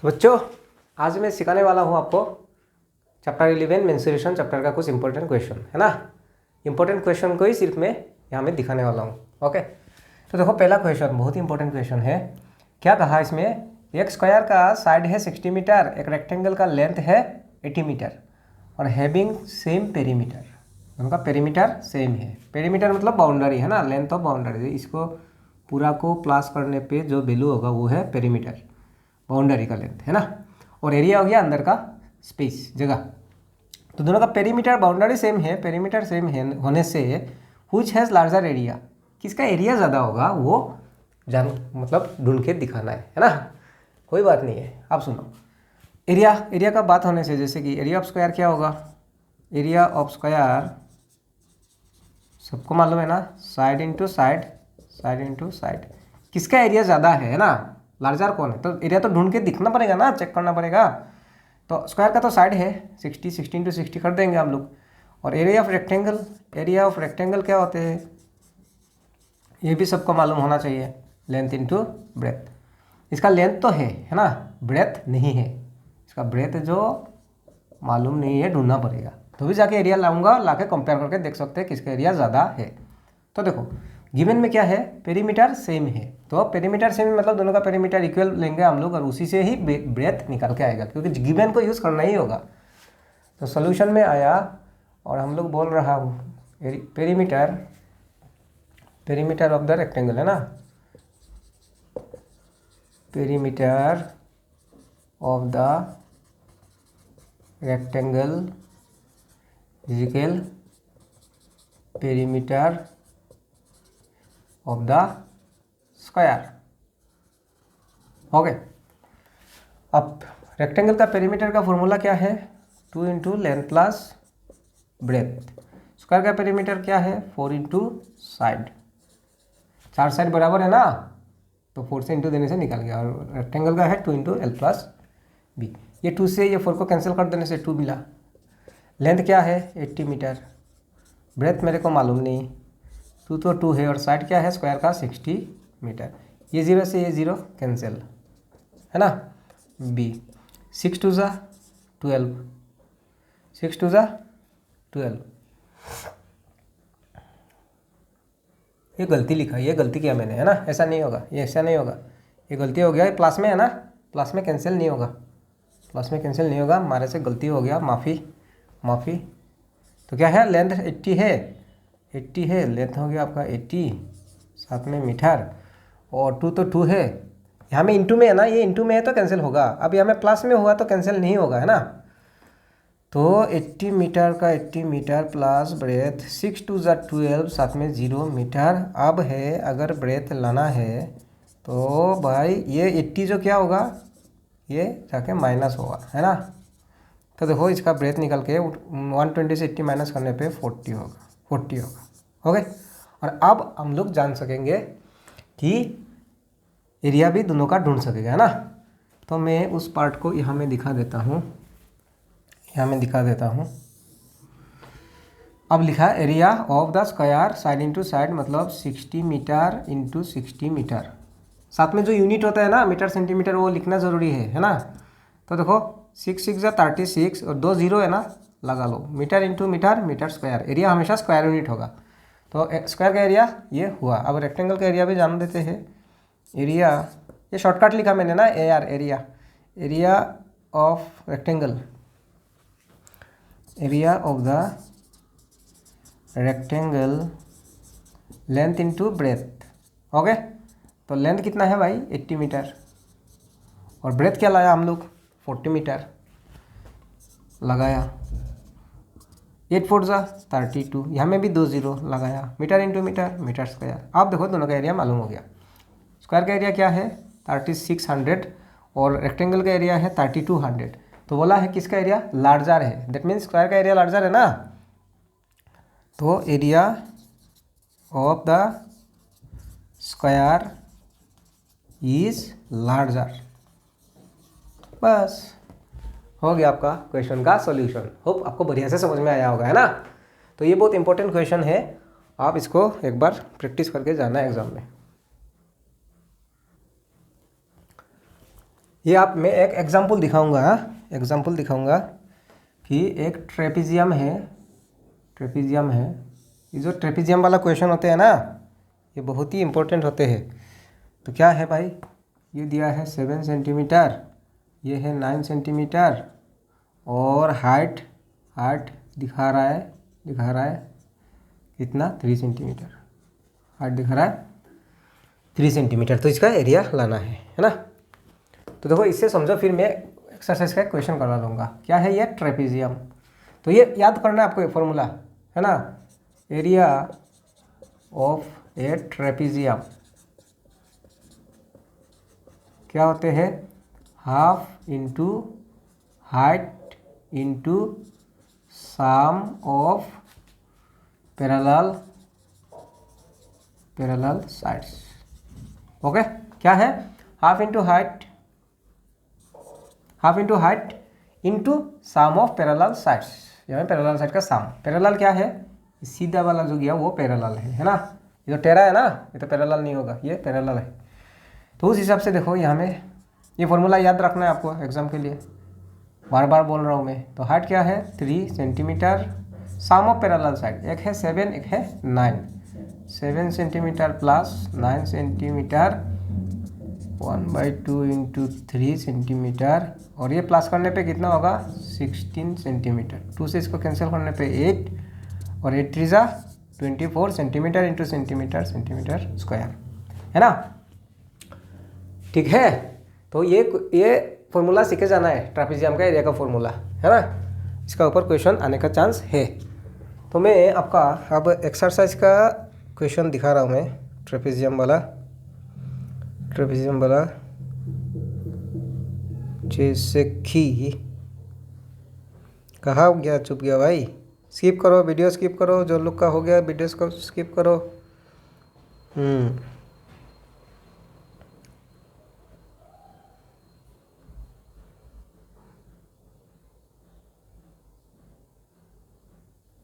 तो बच्चों आज मैं सिखाने वाला हूँ आपको चैप्टर 11 मेंसुरेशन चैप्टर का कुछ इंपॉर्टेंट क्वेश्चन है ना। इंपॉर्टेंट क्वेश्चन को ही सिर्फ मैं यहाँ में दिखाने वाला हूँ। ओके, तो देखो पहला क्वेश्चन बहुत ही इंपॉर्टेंट क्वेश्चन है। क्या कहा इसमें, एक स्क्वायर का साइड है 60 मीटर, एक रेक्टेंगल का लेंथ है 80 मीटर और हैविंग सेम पेरीमीटर। उनका पेरीमीटर सेम है। पेरीमीटर मतलब बाउंड्री है ना, लेंथ ऑफ बाउंड्री। इसको पूरा को प्लस करने पे जो वैल्यू होगा वो है पेरीमीटर, बाउंड्री का लेंथ है ना। और एरिया हो गया अंदर का स्पेस, जगह। तो दोनों का पेरीमीटर बाउंड्री सेम है, पेरीमीटर सेम है होने से व्हिच हैज़ लार्जर एरिया, किसका एरिया ज़्यादा होगा वो मतलब ढूंढ के दिखाना है ना। कोई बात नहीं है। आप सुनो, एरिया का बात होने से जैसे कि एरिया ऑफ स्क्वायर क्या होगा, एरिया ऑफ स्क्वायर सबको मालूम है ना, side into side, side into side. किसका एरिया ज़्यादा है ना, लार्जर कौन है। तो एरिया तो ढूंढ के दिखना पड़ेगा ना, चेक करना पड़ेगा। तो स्क्वायर का तो साइड है 60, 60 इंटू 60 कर देंगे हम लोग। और area of rectangle, area of rectangle क्या होते हैं ये भी सबको मालूम होना चाहिए, लेंथ इंटू ब्रेथ। इसका लेंथ तो है ना, ब्रेथ नहीं है। इसका ब्रेथ जो मालूम नहीं है, ढूंढना पड़ेगा। तो भी जाके एरिया लाऊंगा, लाके कंपेयर करके देख सकते हैं किसका एरिया ज़्यादा है। तो देखो गिवन में क्या है, पेरीमीटर सेम है। तो पेरीमीटर सेम मतलब दोनों का पेरीमीटर इक्वल लेंगे हम लोग और उसी से ही ब्रेथ निकाल के आएगा, क्योंकि गिवन को यूज़ करना ही होगा। तो सोल्यूशन में आया और हम लोग बोल रहा हूँ पेरीमीटर ऑफ द रेक्टेंगल है ना, perimeter of the rectangle equal perimeter of the square. Okay, अब रेक्टेंगल का पेरीमीटर का फॉर्मूला क्या है, 2 into length plus breadth. Square का पेरीमीटर क्या है, 4 इंटू साइड। 4 साइड बराबर है ना, तो 4 से इंटू देने से निकल गया। और रेक्टेंगल का है 2 इंटू एल प्लस बी। ये 2 से ये 4 को कैंसिल कर देने से 2 मिला। लेंथ क्या है 80 मीटर, ब्रेथ मेरे को मालूम नहीं, 2 तो 2 है और साइड क्या है स्क्वायर का 60 मीटर। ये 0 से ये 0 कैंसिल है ना। बी 6 2 ज़ा 12, 6 2 ज़ा 12। ये गलती लिखा, ये गलती किया मैंने है ना, ऐसा नहीं होगा, ये ऐसा नहीं होगा, ये गलती हो गया। ये प्लस में है ना, प्लस में कैंसिल नहीं होगा, प्लस में कैंसिल नहीं होगा, हमारे से गलती हो गया, माफ़ी। तो क्या है, लेंथ 80 है, 80 है, लेंथ हो गया आपका 80, साथ में मीटर। और 2 तो 2 है, यहाँ में इंटू में है ना, ये इंटू में है तो कैंसिल होगा। अब यहाँ में प्लस में हुआ तो कैंसिल नहीं होगा है ना। तो 80 मीटर का 80 मीटर प्लस ब्रेथ, 6 2 ज़ा 12, साथ में 0 मीटर। अब है अगर ब्रेथ लाना है तो भाई ये 80 जो क्या होगा, ये जाके माइनस होगा है ना। तो देखो इसका ब्रेथ निकल के 120 से 80 माइनस करने पे 40 होगा। ओके, और अब हम लोग जान सकेंगे कि एरिया भी दोनों का ढूंढ सकेगा है ना। तो मैं उस पार्ट को यहाँ में दिखा देता हूँ, अब लिखा area of the square side into side, मतलब 60 मीटर इंटू 60 मीटर। साथ में जो यूनिट होता है ना, मीटर सेंटीमीटर, वो लिखना ज़रूरी है ना। तो देखो 6 6 ज़ा 36 और 2 0 है ना, लगा लो, metre into metre, metre square. Area हमेशा स्क्वायर यूनिट होगा। तो स्क्वायर का एरिया ये हुआ। अब रेक्टेंगल का एरिया भी जान देते हैं। एरिया, ये शॉर्टकट लिखा मैंने ना, area of rectangle, area of the rectangle length into breath. Okay, तो लेंथ कितना है भाई 80 मीटर और ब्रेथ क्या लाया हम लोग 40 मीटर लगाया। 8 4 ज़ा 32, यहाँ में भी 2 0 लगाया, metre into metre, metre square. अब देखो दोनों का एरिया मालूम हो गया। स्क्वायर का एरिया क्या है 3600 और रेक्टेंगल का एरिया है 3200। तो बोला है किसका एरिया लार्जर है, दैट मीन्स स्क्वायर का एरिया लार्जर है ना। तो area of the square is larger. बस हो गया आपका क्वेश्चन का सॉल्यूशन। होप आपको बढ़िया से समझ में आया होगा है ना। तो ये बहुत इंपॉर्टेंट क्वेश्चन है, आप इसको एक बार प्रैक्टिस करके जाना एग्जाम में। ये आप मैं एक एग्जांपल दिखाऊंगा, एग्जांपल दिखाऊंगा कि एक ट्रेपीजियम है, ट्रेपीजियम है। ये जो ट्रेपीजियम वाला क्वेश्चन होते हैं ना, ये बहुत ही इंपॉर्टेंट होते हैं। तो क्या है भाई, ये दिया है 7 सेंटीमीटर, ये है 9 सेंटीमीटर, और हाइट दिखा रहा है कितना, 3 सेंटीमीटर। हाइट दिखा रहा है 3 सेंटीमीटर। तो इसका एरिया लाना है ना। तो देखो इससे समझो, फिर मैं एक्सरसाइज का क्वेश्चन करवा दूंगा। क्या है ये, ट्रेपीजियम। तो ये याद करना है आपको, ये फॉर्मूला है ना, एरिया ऑफ ए ट्रेपीजियम क्या होते हैं, half into height into sum of parallel sides. Okay, क्या है, half into height into sum of parallel sides. यहाँ पैरेलल साइड का सम, पैरेलल क्या है, सीधा वाला जो गया वो पैरेलल है ना। ये तो टेढ़ा है ना, ये तो पैरेलल नहीं होगा, ये पैरेलल है। तो उस हिसाब से देखो यहाँ में ये फॉर्मूला याद रखना है आपको एग्जाम के लिए, बार बार बोल रहा हूँ मैं। तो हाइट क्या है, 3 centimetre, sum of parallel side, एक है 7 एक है 9, 7 centimetre plus 9 centimetre 1/2 into 3 centimetre, और ये प्लस करने पे कितना होगा, 16 सेंटीमीटर। 2 से इसको कैंसिल करने पे 8, और 8 3 जा 24 सेंटीमीटर इंटू सेंटीमीटर स्क्वायर, है ना। ठीक है, तो ये फॉर्मूला सीखे जाना है, ट्रापेजियम का एरिया का फॉर्मूला, है ना। इसका ऊपर क्वेश्चन आने का चांस है। तो मैं आपका अब एक्सरसाइज का क्वेश्चन दिखा रहा हूँ मैं, ट्रापेजियम वाला जैसे कि कहाँ गया, चुप गया भाई। स्किप करो, वीडियो स्किप करो, जो लोग का हो गया वीडियो को स्किप करो।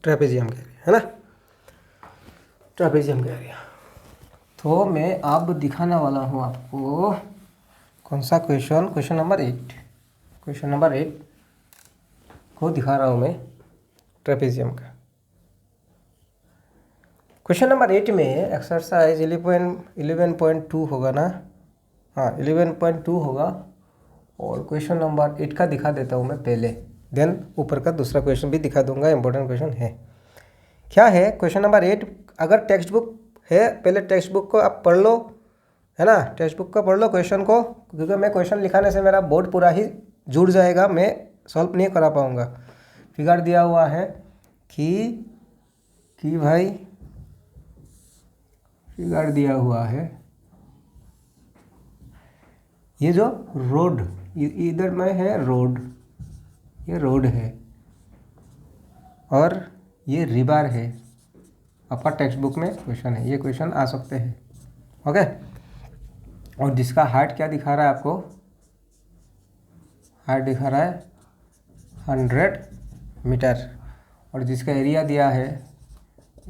ट्रापेजियम का एरिया, है ना, ट्रापेजियम का एरिया। तो मैं अब दिखाने वाला हूँ आपको कौन सा क्वेश्चन नंबर 8 को दिखा रहा हूँ मैं, ट्रेपीजियम का। क्वेश्चन नंबर 8 में एक्सरसाइज 11.2 होगा ना, हाँ 11.2 होगा। और क्वेश्चन नंबर 8 का दिखा देता हूँ मैं पहले, देन ऊपर का दूसरा क्वेश्चन भी दिखा दूंगा, इंपॉर्टेंट क्वेश्चन है। क्या है क्वेश्चन नंबर 8, अगर टेक्स्ट बुक है, पहले टेक्स्ट बुक को आप पढ़ लो, है ना, टेक्स्ट बुक को पढ़ लो क्वेश्चन को, क्योंकि मैं क्वेश्चन लिखाने से मेरा बोर्ड पूरा ही जुड़ जाएगा, मैं सॉल्व नहीं करा पाऊँगा। फिगर दिया हुआ है कि भाई, फिगर दिया हुआ है, ये जो रोड इधर में है, रोड, ये रोड है, और ये रिवर है। आपका टेक्स्ट बुक में क्वेश्चन है, ये क्वेश्चन आ सकते हैं। ओके, और जिसका हाइट क्या दिखा रहा है आपको, हाइट दिखा रहा है 100 मीटर, और जिसका एरिया दिया है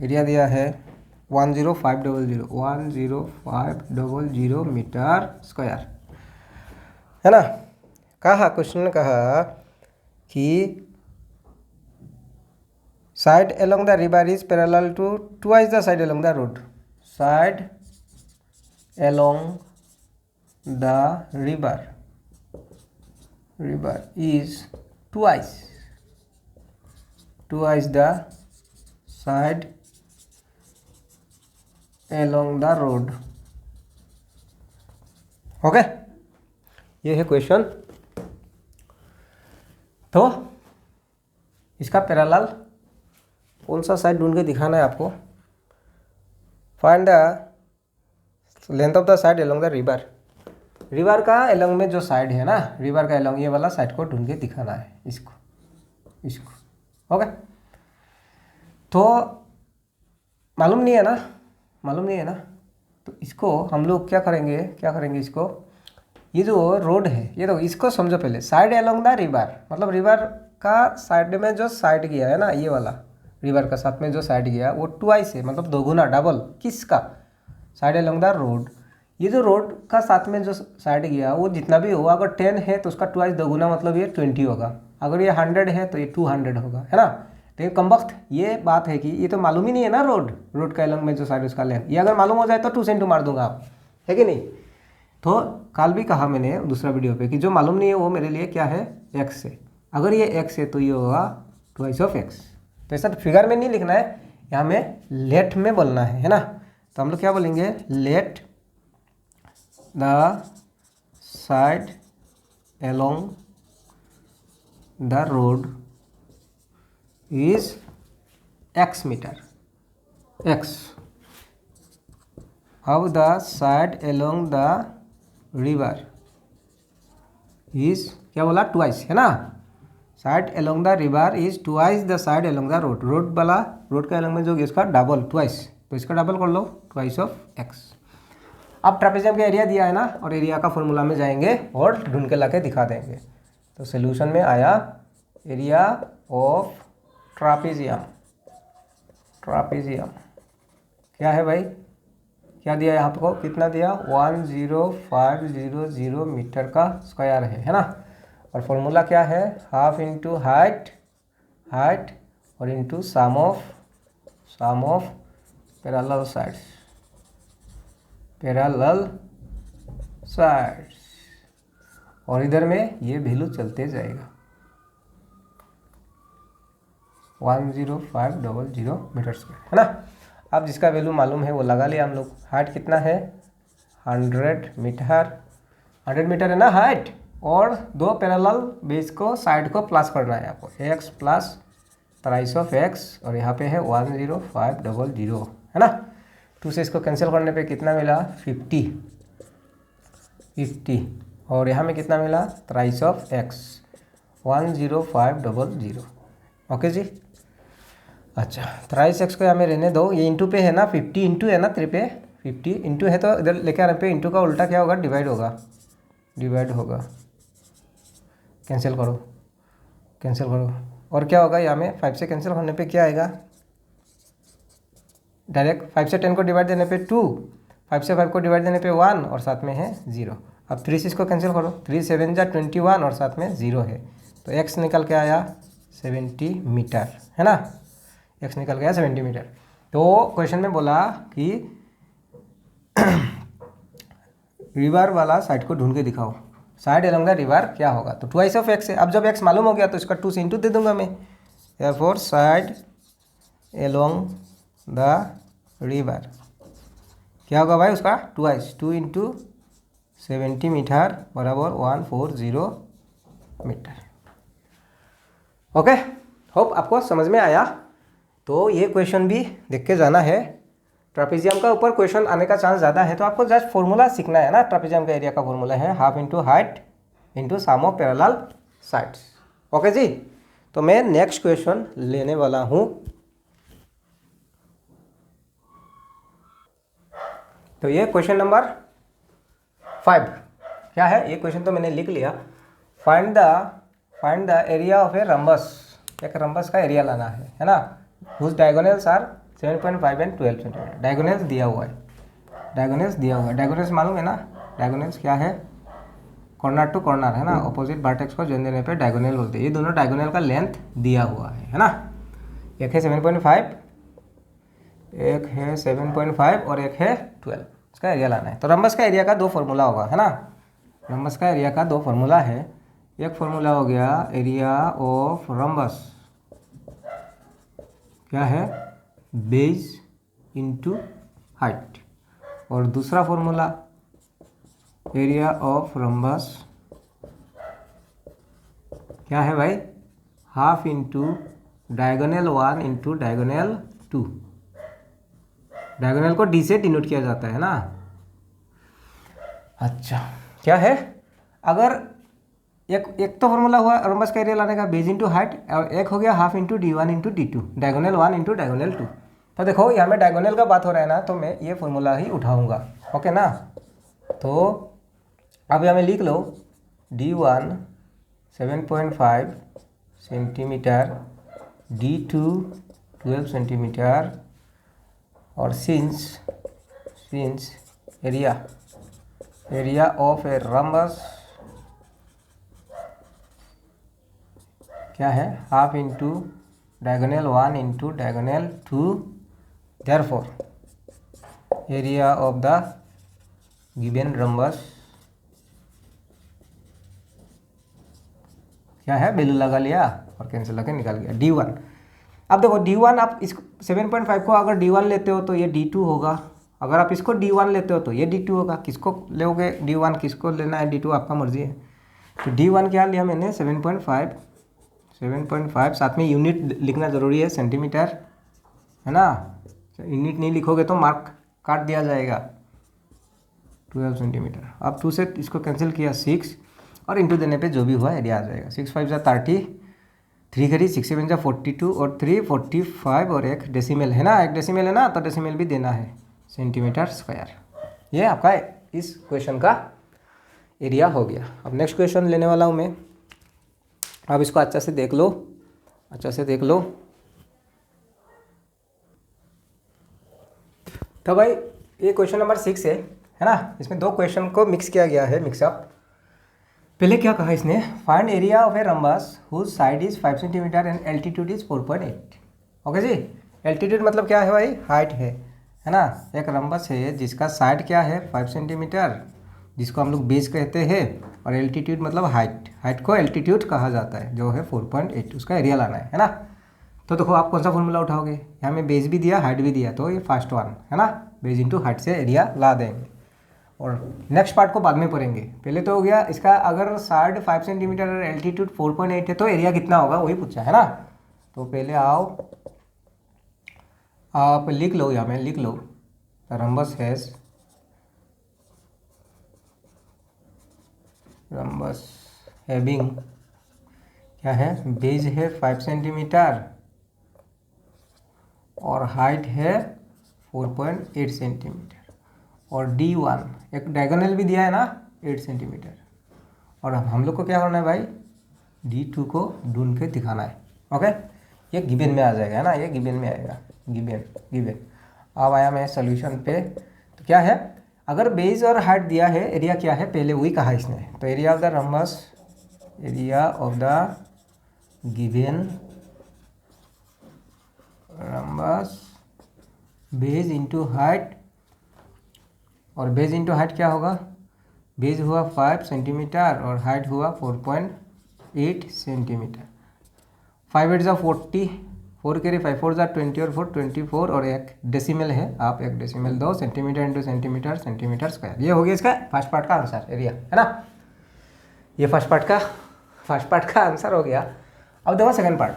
10500 मीटर स्क्वायर, है ना। कहा क्वेश्चन ने कहा कि side along the river is parallel to twice the side along the road. Side along the river is twice the side along the road. Okay, ये है क्वेश्चन। तो इसका पैरेलल कौन सा साइड ढूंढ के दिखाना है आपको, find the length of the side along the river का एलोंग में जो साइड है ना, रिवर का एलोंग ये वाला साइड को ढूंढ के दिखाना है, इसको ओके। तो मालूम नहीं है ना, तो इसको हम लोग क्या करेंगे इसको, ये जो रोड है, ये तो इसको समझो पहले, साइड एलोंग द रिवर, मतलब रिवर का साइड में जो साइड गया है ना, ये वाला रिवर का साथ में जो साइड गया वो ट्वाइस है, मतलब दोगुना, डबल, किसका, साइड एलोंग द रोड। ये जो रोड का साथ में जो साइड गया वो जितना भी होगा, अगर 10 है तो उसका ट्वाइस दोगुना मतलब ये 20 होगा, अगर ये 100 है तो ये 200 होगा, है ना। लेकिन कम वक्त ये बात है कि ये तो मालूम ही नहीं है ना, रोड का एलॉन्ग में जो साइड उसका लेंथ, ये अगर मालूम हो जाए तो 2 से इंटू मार दूंगा आप, है कि नहीं। तो कल भी कहा मैंने दूसरा वीडियो पे कि जो मालूम नहीं है वो मेरे लिए क्या है, एक्स है। अगर ये एक्स है तो ये होगा ट्वाइस ऑफ एक्स। तो ऐसा फिगर में नहीं लिखना है, यहाँ में लेट में बोलना है ना। तो हम लोग क्या बोलेंगे, let the side along the road is x metre, x. How the side along the river is, क्या बोला, ट्वाइस, है ना। Side along the river is twice the side along the road, road वाला, रोड का along में जो इसका double, twice, तो इसका डबल कर लो, ट्वाइस ऑफ एक्स। अब ट्रापेजियम का एरिया दिया है ना, और एरिया का फॉर्मूला में जाएंगे और ढूंढ के लाके दिखा देंगे। तो सोल्यूशन में आया एरिया ऑफ ट्रापेजियम, ट्रापेजियम क्या है भाई, क्या दिया है आपको, कितना दिया, 10500 मीटर का स्क्वायर है ना। और फॉर्मूला क्या है, हाफ इंटू हाइट, हाइट और into sum of parallel sides, parallel sides, और इधर में ये वैल्यू चलते जाएगा 10500 मीटर स्क्वायर, है ना। अब जिसका वैल्यू मालूम है वो लगा लिया हम लोग। हाइट कितना है, 100 मीटर, 100 मीटर है ना हाइट, और दो पैरेलल बेस को साइड को प्लस करना है आपको, x plus twice of x, और यहाँ पे है 10500, है ना। 2 से इसको कैंसिल करने पे कितना मिला, 50, और यहाँ में कितना मिला, ट्वाइस ऑफ x 10500। ओके जी। अच्छा, ट्राइस एक्स को यहाँ में रहने दो, ये इंटू पे है ना, 50 इंटू है ना, 3 पे 50 इंटू है, तो इधर लेके आने पे इंटू का उल्टा क्या होगा, डिवाइड होगा, डिवाइड होगा। कैंसिल करो, कैंसिल करो, और क्या होगा यहाँ में 5 से कैंसिल करने पे क्या आएगा, डायरेक्ट 5 से 10 को डिवाइड देने पे 2, 5 से 5 को डिवाइड देने पे 1, और साथ में है 0। अब 3 से इसको कैंसिल करो, 3 7 जा 21, और साथ में 0 है, तो x निकल के आया 70 मीटर, है ना। x निकल गया 70 मीटर। तो क्वेश्चन में बोला कि रिवर वाला साइड को ढूंढ के दिखाओ, साइड एलोंग द रिवर क्या होगा, तो ट्वाइस ऑफ x है। अब जब x मालूम हो गया तो इसका 2 से इंटू दे दूंगा मैं, therefore side along the river क्या होगा भाई, उसका ट्वाइस, 2 इंटू 70 मीटर बराबर 140 मीटर। ओके, होप आपको समझ में आया। तो ये क्वेश्चन भी देख के जाना है, ट्रापेजियम का ऊपर क्वेश्चन आने का चांस ज़्यादा है, तो आपको जस्ट फॉर्मूला सीखना है ना। ट्रापेजियम का एरिया का फॉर्मूला है half into height into sum of parallel sides. Okay जी, तो मैं नेक्स्ट क्वेश्चन लेने वाला हूँ। तो ये क्वेश्चन नंबर 5 क्या है, ये क्वेश्चन तो मैंने लिख लिया। Find the area of a rhombus, एक रम्बस का एरिया लाना है ना, whose diagonals are 7.5 and 12 centimetre. Diagonals दिया हुआ है, डायगोनल्स दिया हुआ है, डायगोनल्स मालूम है ना, डायगोनल्स क्या है, कॉर्नर टू कॉर्नर, है ना, अपोजिट वर्टेक्स को जॉइन देने पे डायगोनल बोलते हैं। ये दोनों डायगोनल का लेंथ दिया हुआ है ना। एक है 7.5, एक है 7.5 और एक है 12, इसका एरिया लाना है। तो रम्बस का एरिया का 2 फॉर्मूला होगा, है ना। रम्बस का एरिया का 2 फॉर्मूला है। एक फॉर्मूला हो गया एरिया ऑफ रम्बस, क्या है, बेस इंटू हाइट, और दूसरा फॉर्मूला एरिया ऑफ रम्बस क्या है भाई, half into diagonal 1 into diagonal 2। Diagonal को डी से डिनोट किया जाता है ना। अच्छा, क्या है, अगर एक तो फॉर्मूला हुआ रम्बस का एरिया लाने का, बेस इंटू हाइट, और एक हो गया half into D1 into D2, diagonal 1 into diagonal 2। तो देखो यहाँ में डायगोनल का बात हो रहा है ना, तो मैं ये फॉर्मूला ही उठाऊंगा, ओके ना। तो अब यहाँ में लिख लो D1 7.5 सेंटीमीटर, D2 12 सेंटीमीटर, और since area area of a rhombus क्या है, half into diagonal 1 into diagonal 2, therefore area of the given rhombus क्या है, वैल्यू लगा लिया और कैंसिल करके निकाल गया D1। अब देखो D1, आप इसको 7.5 को अगर D1 लेते हो तो ये D2 होगा, अगर आप इसको D1 लेते हो तो ये D2 होगा। किसको लोगे D1, किसको लेना है D2, आपका मर्जी है। तो D1 क्या लिया मैंने 7.5, साथ में यूनिट लिखना ज़रूरी है, सेंटीमीटर है ना। यूनिट नहीं लिखोगे तो मार्क काट दिया जाएगा। 12 सेंटीमीटर। अब 2 से इसको कैंसिल किया 6 और इंटू देने पे जो भी हुआ एरिया आ जाएगा। 6 5 जा 30, 3 करी 6 7 जा 42 और 3 45 और एक डेसिमल है ना, एक डेसिमल है ना, तो डेसिमल भी देना है, सेंटीमीटर स्क्वायर। ये आपका इस क्वेश्चन का एरिया हो गया। अब नेक्स्ट क्वेश्चन लेने वाला हूँ मैं। अब इसको अच्छा से देख लो, अच्छा से देख लो। तो भाई ये क्वेश्चन नंबर 6 है ना। इसमें दो क्वेश्चन को मिक्स किया गया है, मिक्सअप। पहले क्या कहा इसने, find area of a rhombus whose side is 5 centimetre and altitude is 4.8। Okay ji, altitude मतलब क्या है भाई, हाइट है ना। एक रम्बस है जिसका साइड क्या है 5 सेंटीमीटर, जिसको हम लोग बेस कहते हैं, और एल्टीट्यूड मतलब हाइट, हाइट को एल्टीट्यूड कहा जाता है, जो है 4.8, उसका एरिया लाना है ना। तो देखो आप कौन सा फॉर्मूला उठाओगे, यहाँ में बेस भी दिया हाइट भी दिया, तो ये फर्स्ट वन है ना, बेस इंटू हाइट से एरिया ला देंगे और नेक्स्ट पार्ट को बाद में पढ़ेंगे। पहले तो हो गया इसका, अगर साइड 5 सेंटीमीटर और एल्टीट्यूड 4.8 है तो एरिया कितना होगा वही पूछा है ना। तो पहले आओ आप लिख लो, यहाँ में लिख लो, रम्बस हैविंग क्या है, बेस है 5 सेंटीमीटर और हाइट है 4.8 सेंटीमीटर और D1 एक डायगोनल भी दिया है ना 8 सेंटीमीटर। और हम लोग को क्या करना है भाई, D2 को ढूंढ के दिखाना है। ओके, ये गिवन में आ जाएगा है ना, ये गिवन में आएगा, गिवन। अब आया मैं सोल्यूशन पे। तो क्या है, अगर बेस और हाइट दिया है, एरिया क्या है पहले वही कहा इसने। तो area of the rhombus, area of the given rhombus base into height, और बेस इंटू हाइट क्या होगा, बेस हुआ 5 सेंटीमीटर और हाइट हुआ 4.8 सेंटीमीटर। 5 8 जा 40, 4 के 5 4 जा 20 और 4 24 और एक डेसिमल है, आप एक डेसिमल दो, centimetre into centimetre, centimetre square. ये हो गया इसका फर्स्ट पार्ट का आंसर, एरिया है ना। ये फर्स्ट पार्ट का आंसर हो गया। अब देखो second part,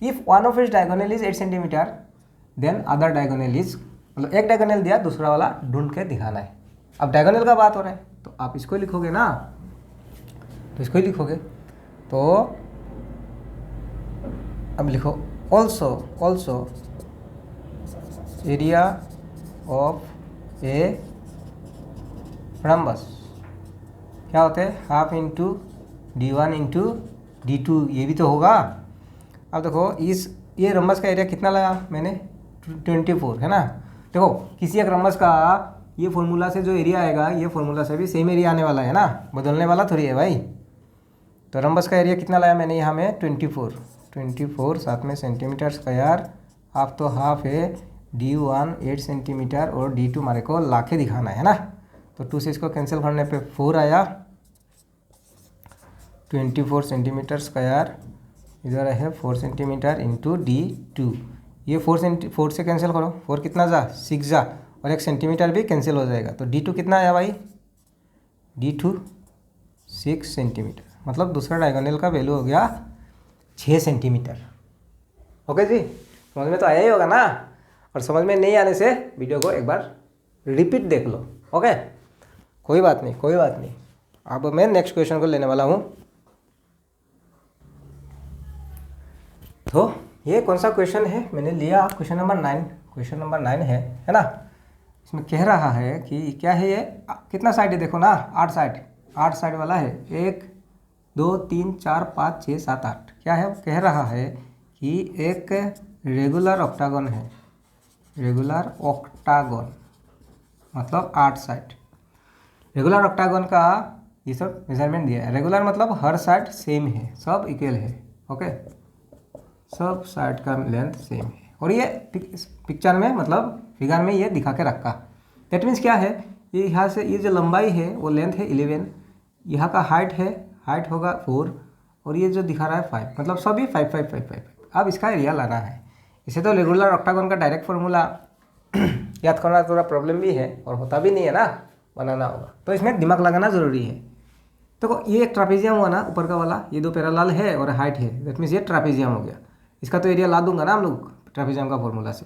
if one of its diagonal is 8 centimetre then other diagonal is, मतलब एक डायगोनल दिया, दूसरा वाला ढूंढ के दिखाना है। अब डायगोनल का बात हो रहा है तो आप इसको लिखोगे ना, तो इसको ही लिखोगे। तो अब लिखो also area of a rhombus क्या होते हैं, half into D1 into D2, ये भी तो होगा। अब देखो ये रम्बस का एरिया कितना लाया मैंने, 24 है ना। देखो किसी एक रम्बस का ये फॉर्मूला से जो एरिया आएगा, ये फॉर्मूला से भी सेम एरिया आने वाला है ना, बदलने वाला थोड़ी है भाई। तो रम्बस का एरिया कितना लाया मैंने यहाँ में 24, साथ में सेंटीमीटर स्क्वायर, हाफ तो हाफ है, D1 8 सेंटीमीटर और D2 हमारे को लाके दिखाना है ना। तो 2 से इसको कैंसिल करने पे 4 आया, 24 सेंटीमीटर स्क्वायर, इधर है 4 सेंटीमीटर इंटू D2। ये 4 से कैंसिल करो, 4 कितना जा 6 जा, और 1 सेंटीमीटर भी कैंसिल हो जाएगा। तो D2 कितना आया भाई, D2 6 सेंटीमीटर, मतलब दूसरा डायगोनल का वैल्यू हो गया 6 सेंटीमीटर। ओके जी, समझ में तो आया ही होगा ना। और समझ में नहीं आने से वीडियो को एक बार रिपीट देख लो। ओके, कोई बात नहीं। अब मैं नेक्स्ट क्वेश्चन को लेने वाला हूँ। तो ये कौन सा क्वेश्चन है मैंने लिया, क्वेश्चन नंबर 9 है ना। इसमें कह रहा है कि क्या है, ये कितना साइड है देखो ना, 8 साइड वाला है, 1 2 3 4 5 6 7 8। क्या है, कह रहा है कि एक रेगुलर ऑक्टागन है, रेगुलर ऑक्टागन मतलब 8 साइड। रेगुलर ऑक्टागन का ये सब मेजरमेंट दिया है। रेगुलर मतलब हर साइड सेम है, सब इक्वल है। ओके, सब साइड का लेंथ सेम है। और ये पिक्चर में मतलब फिगर में ये दिखा के रखा। दैट मीन्स क्या है, ये यहाँ से ये जो लंबाई है वो लेंथ है 11, यहाँ का हाइट है, हाइट होगा 4, और ये जो दिखा रहा है 5, मतलब सभी 5 5 5 5। अब इसका एरिया लाना है। इसे तो रेगुलर ऑक्टागन का डायरेक्ट फार्मूला याद करना थोड़ा प्रॉब्लम भी है और होता भी नहीं है ना, बनाना होगा, तो इसमें दिमाग लगाना ज़रूरी है। तो ये एक ट्रापेजियम हुआ ना ऊपर का वाला, ये दो पैरेलल है और हाइट है, दैट मीन्स ये ट्रापेजियम हो गया। इसका तो एरिया ला दूंगा ना हम लोग ट्रापेजियम का फॉर्मूला से।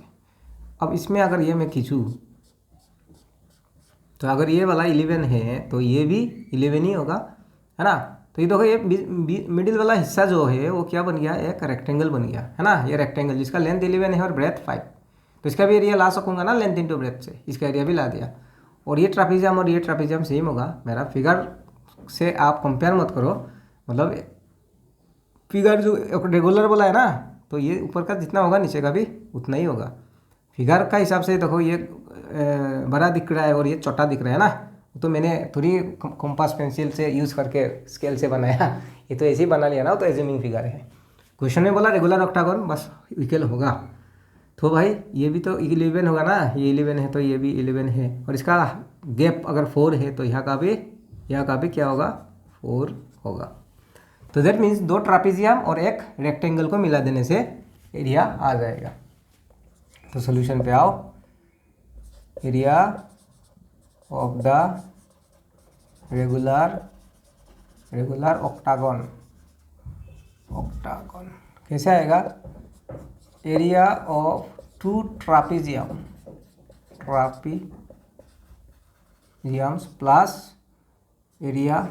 अब इसमें अगर ये मैं खींचूँ तो अगर ये वाला 11 है तो ये भी 11 ही होगा, है ना। तो ये देखो ये मिडिल वाला हिस्सा जो है वो क्या बन गया, एक रेक्टेंगल बन गया, है ना। ये रेक्टेंगल जिसका लेंथ 11 है और ब्रेथ 5, तो इसका भी एरिया ला सकूंगा ना लेंथ इंटू ब्रेथ से, इसका एरिया भी ला दिया। और ये ट्रापेजियम सेम होगा। मेरा फिगर से आप कंपेयर मत करो, मतलब फिगर जो रेगुलर वाला है ना, तो ये ऊपर का जितना होगा नीचे का भी उतना ही होगा। फिगर का हिसाब से देखो ये बड़ा दिख रहा है और ये छोटा दिख रहा है ना, तो मैंने थोड़ी कंपास पेंसिल से यूज़ करके स्केल से बनाया, ये तो ऐसे ही बना लिया ना, तो एज्यूमिंग फिगर है। क्वेश्चन में बोला रेगुलर ऑक्टागन बस इक्वल होगा, तो भाई ये भी तो 11 होगा ना, ये 11 है तो ये भी 11 है, और इसका गैप अगर 4 है तो यहाँ का भी क्या होगा, 4 होगा। तो दैट मीन्स दो ट्रापेजियम और एक रेक्टेंगल को मिला देने से एरिया आ जाएगा। तो सॉल्यूशन पे आओ, area of the regular octagon कैसे आएगा, area of two trapeziums plus area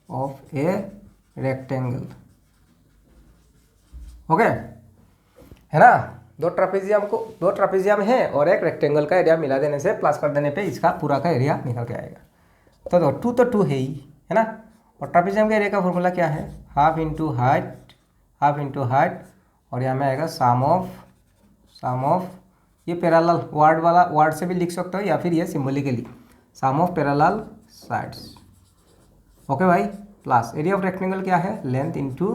of a rectangle. Okay, है ना। दो ट्रापेजियम है और एक रेक्टेंगल का एरिया मिला देने से प्लस कर देने पे इसका पूरा का एरिया निकल के आएगा। तो 2 है ही, है ना। और ट्रापेजियम के एरिया का फॉर्मूला क्या है, हाफ इंटू हाइट, और यहाँ में आएगा सम ऑफ ये पैरेलल वर्ड से भी लिख सकते हो या फिर ये symbolically sum of parallel sides. Okay भाई, प्लस एरिया ऑफ रेक्टेंगल क्या है, लेंथ इंटू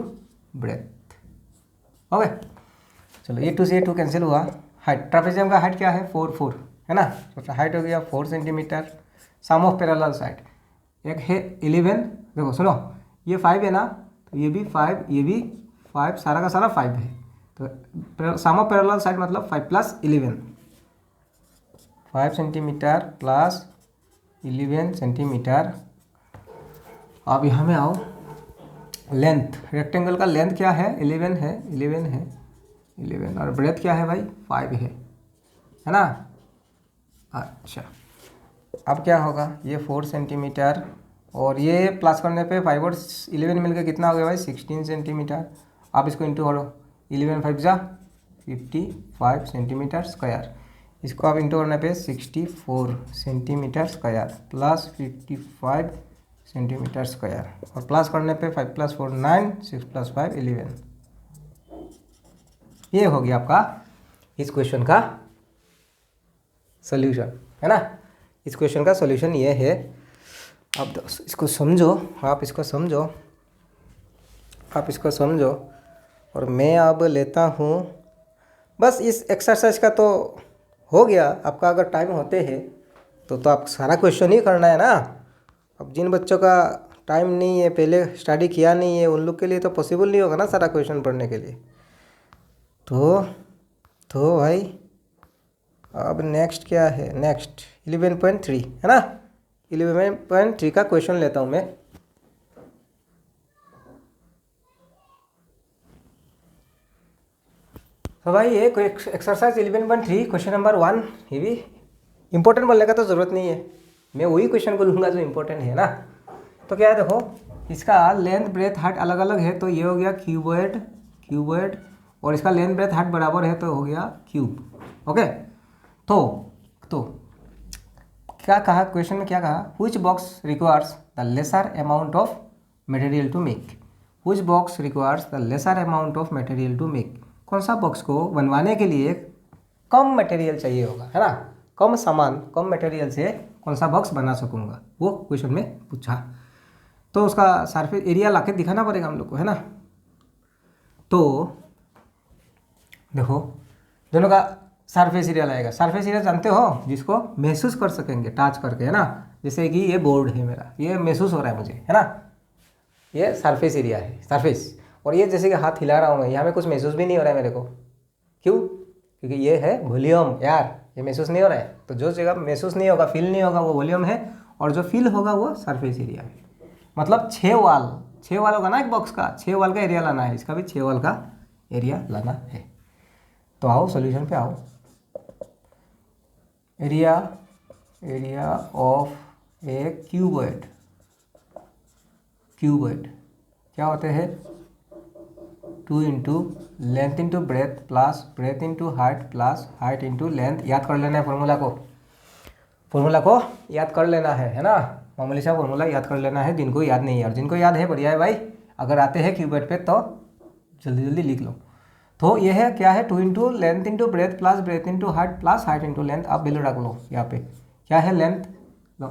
ब्रेथ। ओके, चलो ये 2 से 2 कैंसिल हुआ। हाइट, ट्रापेजियम का हाइट क्या है, 4 है ना, तो हाइट हो गया 4 centimetre. Sum of parallel side एक है 11, देखो सुनो ये 5 है ना, तो ये भी 5, ये भी 5, सारा का सारा 5 है, तो सम ऑफ पैरेलल साइड मतलब 5 + 11, 5 सेंटीमीटर प्लस 11 सेंटीमीटर। अब यहाँ में आओ, लेंथ रेक्टेंगल का लेंथ क्या है, 11 है, 11 और ब्रेथ क्या है भाई, 5 है ना। अच्छा, अब क्या होगा, ये 4 सेंटीमीटर और ये प्लस करने पे 5 और 11 मिलकर कितना हो गया भाई, 16 सेंटीमीटर। आप इसको इंटू करो, 11 5 जा 55 सेंटीमीटर स्क्वायर, इसको आप इंटू करने पे 64 centimetre square plus 55 centimetre square, और प्लस करने पे 5 + 4 9, 6 + 5 11। ये हो गया आपका इस क्वेश्चन का सॉल्यूशन, है ना। इस क्वेश्चन का सॉल्यूशन ये है। अब इसको समझो, आप इसको समझो और मैं अब लेता हूँ। बस इस एक्सरसाइज का तो हो गया आपका। अगर टाइम होते हैं तो आप सारा क्वेश्चन ही करना है ना। अब जिन बच्चों का टाइम नहीं है, पहले स्टडी किया नहीं है, उन लोग के लिए तो पॉसिबल नहीं होगा ना सारा क्वेश्चन पढ़ने के लिए। तो भाई अब नेक्स्ट क्या है, नेक्स्ट 11.3 है ना। 11.3 का क्वेश्चन लेता हूँ मैं। तो भाई ये एक्सरसाइज 11.3 क्वेश्चन नंबर 1, ये भी इंपॉर्टेंट बोलने का तो ज़रूरत नहीं है, मैं वही क्वेश्चन को लूँगा जो इंपॉर्टेंट है ना। तो क्या है, देखो इसका लेंथ ब्रेथ हाइट अलग अलग है, तो ये हो गया क्यूबॉइड, और इसका लेंथ ब्रेथ हाइट बराबर है तो हो गया क्यूब। ओके, तो क्या कहा क्वेश्चन में, क्या कहा, which box requires the lesser amount of material to make, which box requires the lesser amount of material to make, कौन सा बॉक्स को बनवाने के लिए कम मटेरियल चाहिए होगा, है ना। कम सामान कम मटेरियल से कौन सा बॉक्स बना सकूँगा, वो क्वेश्चन में पूछा। तो उसका सरफेस एरिया लाके दिखाना पड़ेगा हम लोग को, है ना। तो देखो दोनों का सरफेस एरिया लगेगा। सरफेस एरिया जानते हो, जिसको महसूस कर सकेंगे टच करके, है ना। जैसे कि ये बोर्ड है मेरा, ये महसूस हो रहा है मुझे, है ना, ये सरफेस एरिया है, सरफेस। और ये जैसे कि हाथ हिला रहा हूँ मैं, यहाँ में कुछ महसूस भी नहीं हो रहा है मेरे को, क्यों? क्योंकि ये है वॉल्यूम यार, ये महसूस नहीं हो रहा है। तो जो जगह महसूस नहीं होगा, फील नहीं होगा, वो वॉल्यूम है, और जो फील होगा वो सरफेस एरिया है। मतलब 6 वाल होगा ना एक बॉक्स का, 6 वाल का एरिया लाना है, इसका भी 6 वाल का एरिया लाना है। तो आओ सॉल्यूशन पे आओ। एरिया ऑफ ए क्यूबॉइड क्या होते हैं? 2 into length into breath plus breadth into height plus height into length. याद कर लेना है फॉर्मूला को याद कर लेना है ना। मामूली सा फॉर्मूला याद कर लेना है, जिनको याद नहीं है, और जिनको याद है बढ़िया है भाई। अगर आते हैं क्यूबॉइड पे तो जल्दी जल्दी लिख लो। तो ये है क्या है? 2 into length into breath plus breadth into height plus height into length. आप वैल्यू रख लो यहाँ पे। क्या है लेंथ?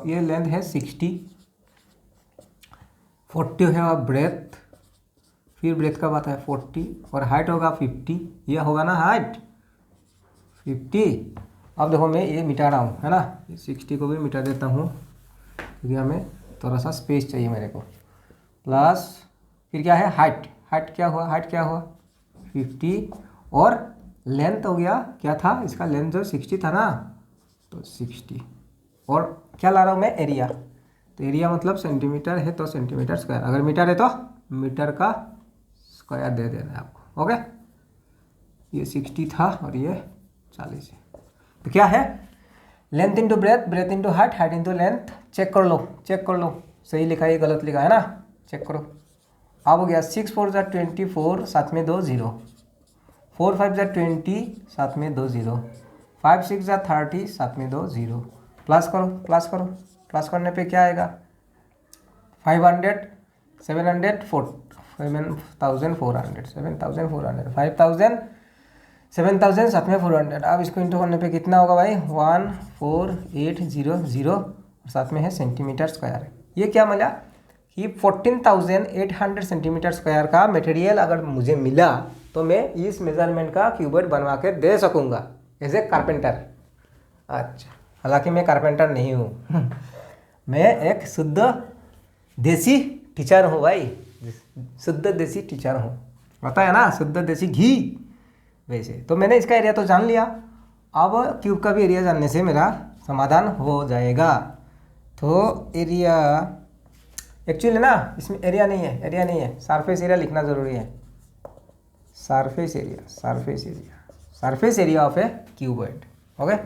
ये लेंथ है 60, 40 है ब्रेथ, फिर ब्रेथ का बात है 40, और हाइट होगा 50। ये होगा ना हाइट 50। अब देखो मैं ये मिटा रहा हूँ, है ना, 60 को भी मिटा देता हूँ क्योंकि हमें थोड़ा सा स्पेस चाहिए मेरे को। प्लस फिर क्या है? हाइट क्या हुआ? 50, और लेंथ हो गया, क्या था इसका? लेंथ जो 60 था ना, तो 60। और क्या ला रहा हूँ मैं? एरिया। तो एरिया मतलब सेंटीमीटर है तो सेंटीमीटर स्क्वायर, अगर मीटर है तो मीटर का स्क्वायर दे देना है आपको। ओके, ये 60 था और ये 40 है। तो क्या है? Length into breadth, breadth into height, height into length. Check कर लो सही लिखा है गलत लिखा है ना, चेक करो। अब हो गया 6 4 जा 24, साथ में 2 0, 4 5 जा 20, साथ में 2 0, 5 6 जा 30, साथ में 2 0। प्लस करो, प्लस करने पे क्या आएगा? 500 700 7,400 साथ में 400। अब इसको इंटू करने पे कितना होगा भाई? 14800, और साथ में है सेंटीमीटर स्क्वायर। ये क्या मिला कि 14,800 सेंटीमीटर स्क्वायर का मटेरियल अगर मुझे मिला तो मैं इस मेजरमेंट का क्यूबॉइड बनवा के दे सकूंगा एज ए कारपेंटर। अच्छा, हालांकि मैं कारपेंटर नहीं हूँ मैं एक शुद्ध देसी टीचर हूँ भाई, शुद्ध देसी टीचर हूँ, पता है ना, शुद्ध देसी घी। वैसे तो मैंने इसका एरिया तो जान लिया, अब क्यूब का भी एरिया जानने से मेरा समाधान हो जाएगा। तो एरिया एक्चुअली ना इसमें एरिया नहीं है, सरफेस एरिया लिखना ज़रूरी है। Surface area of A cuboid. Okay,